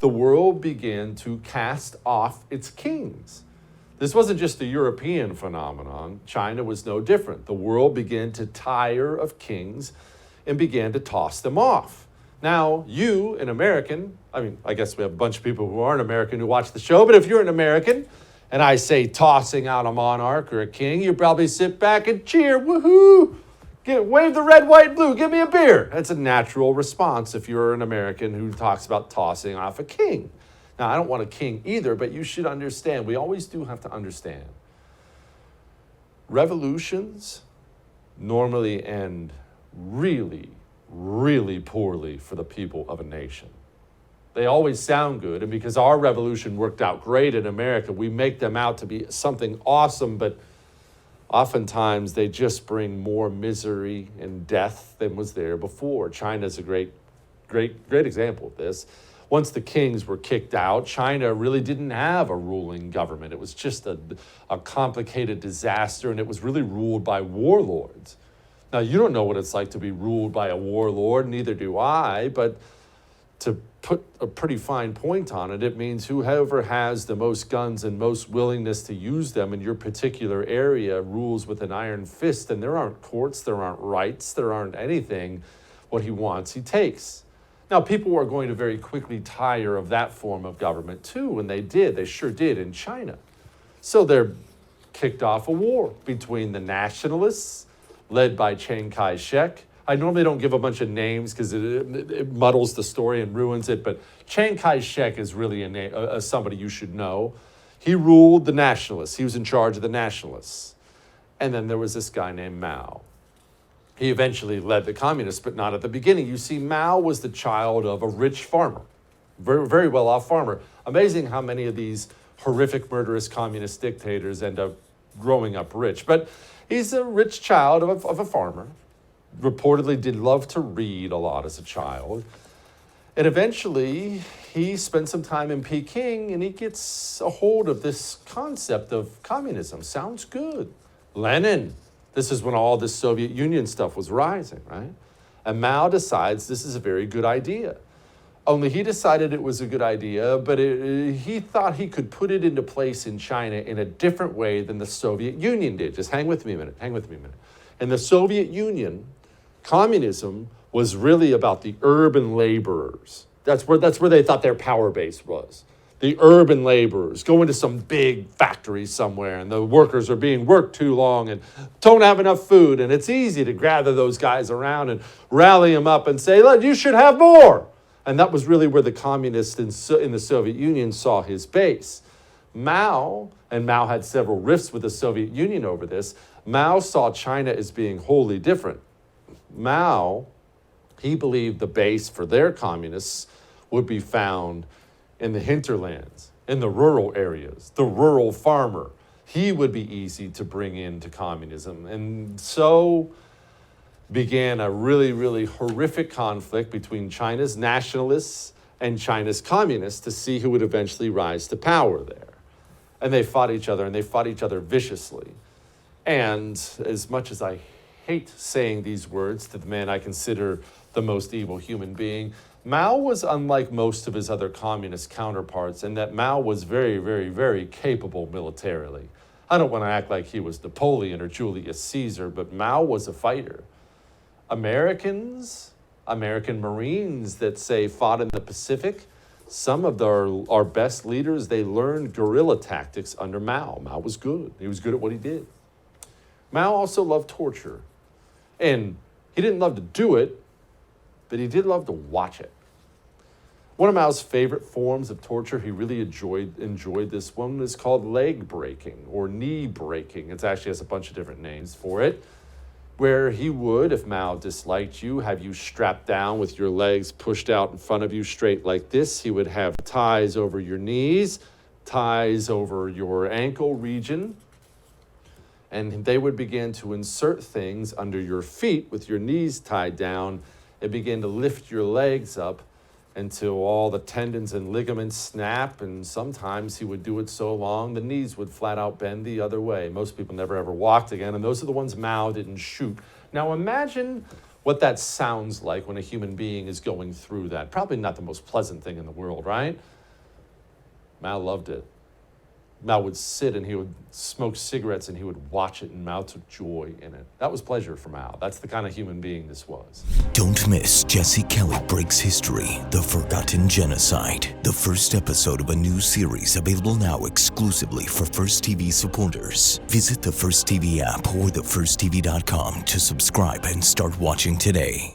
the world began to cast off its kings. This wasn't just a European phenomenon. China was no different. The world began to tire of kings and began to toss them off. Now, you, an American, I guess we have a bunch of people who aren't American who watch the show, but if you're an American and I say tossing out a monarch or a king, you probably sit back and cheer, woohoo! Wave the red, white, blue, give me a beer. That's a natural response if you're an American who talks about tossing off a king. Now, I don't want a king either, but you should understand. We always do have to understand. Revolutions normally end really, really poorly for the people of a nation. They always sound good, and because our revolution worked out great in America, we make them out to be something awesome, but oftentimes they just bring more misery and death than was there before. China's a great example of this. Once the kings were kicked out, China really didn't have a ruling government. It was just a complicated disaster, and it was really ruled by warlords. Now, you don't know what it's like to be ruled by a warlord, neither do I, but to put a pretty fine point on it, it means whoever has the most guns and most willingness to use them in your particular area rules with an iron fist, and there aren't courts, there aren't rights, there aren't anything. What he wants, he takes. Now, people are going to very quickly tire of that form of government too, and they sure did in China. So they're kicked off a war between the nationalists, led by Chiang Kai-shek. I normally don't give a bunch of names because it muddles the story and ruins it, but Chiang Kai-shek is really somebody you should know. He ruled the nationalists. He was in charge of the nationalists. And then there was this guy named Mao. He eventually led the communists, but not at the beginning. You see, Mao was the child of a rich farmer, very, very well-off farmer. Amazing how many of these horrific, murderous communist dictators end up growing up rich. But he's a rich child of a farmer, reportedly did love to read a lot as a child. And eventually, he spent some time in Peking, and he gets a hold of this concept of communism. Sounds good. Lenin. This is when all this Soviet Union stuff was rising, right? And Mao decides this is a very good idea. Only he decided it was a good idea, but he thought he could put it into place in China in a different way than the Soviet Union did. Just hang with me a minute. In the Soviet Union, communism was really about the urban laborers. That's where they thought their power base was. The urban laborers go into some big factory somewhere, and the workers are being worked too long and don't have enough food. And it's easy to gather those guys around and rally them up and say, look, you should have more. And that was really where the communists in the Soviet Union saw his base. Mao had several rifts with the Soviet Union over this. Mao saw China as being wholly different. Mao, he believed the base for their communists would be found in the hinterlands, in the rural areas, the rural farmer. He would be easy to bring into communism. And so began a really, really horrific conflict between China's nationalists and China's communists to see who would eventually rise to power there. And they fought each other, and they fought each other viciously. And as much as I hate saying these words to the man I consider the most evil human being, Mao was unlike most of his other communist counterparts in that Mao was very, very, very capable militarily. I don't want to act like he was Napoleon or Julius Caesar, but Mao was a fighter. American Marines that say fought in the Pacific, some of our best leaders, they learned guerrilla tactics under Mao. Mao was good. He was good at what he did. Mao also loved torture. And he didn't love to do it, but he did love to watch it. One of Mao's favorite forms of torture, he really enjoyed this one, is called leg breaking or knee breaking. It actually has a bunch of different names for it, where he would, if Mao disliked you, have you strapped down with your legs pushed out in front of you straight like this. He would have ties over your knees, ties over your ankle region, and they would begin to insert things under your feet with your knees tied down and begin to lift your legs up until all the tendons and ligaments snap, and sometimes he would do it so long the knees would flat out bend the other way. Most people never ever walked again, and those are the ones Mao didn't shoot. Now imagine what that sounds like when a human being is going through that. Probably not the most pleasant thing in the world, right? Mao loved it. Mao would sit and he would smoke cigarettes and he would watch it, and Mao took joy in it. That was pleasure for Mao. That's the kind of human being this was. Don't miss Jesse Kelly Breaks History, The Forgotten Genocide, the first episode of a new series available now exclusively for First TV supporters. Visit the First TV app or thefirsttv.com to subscribe and start watching today.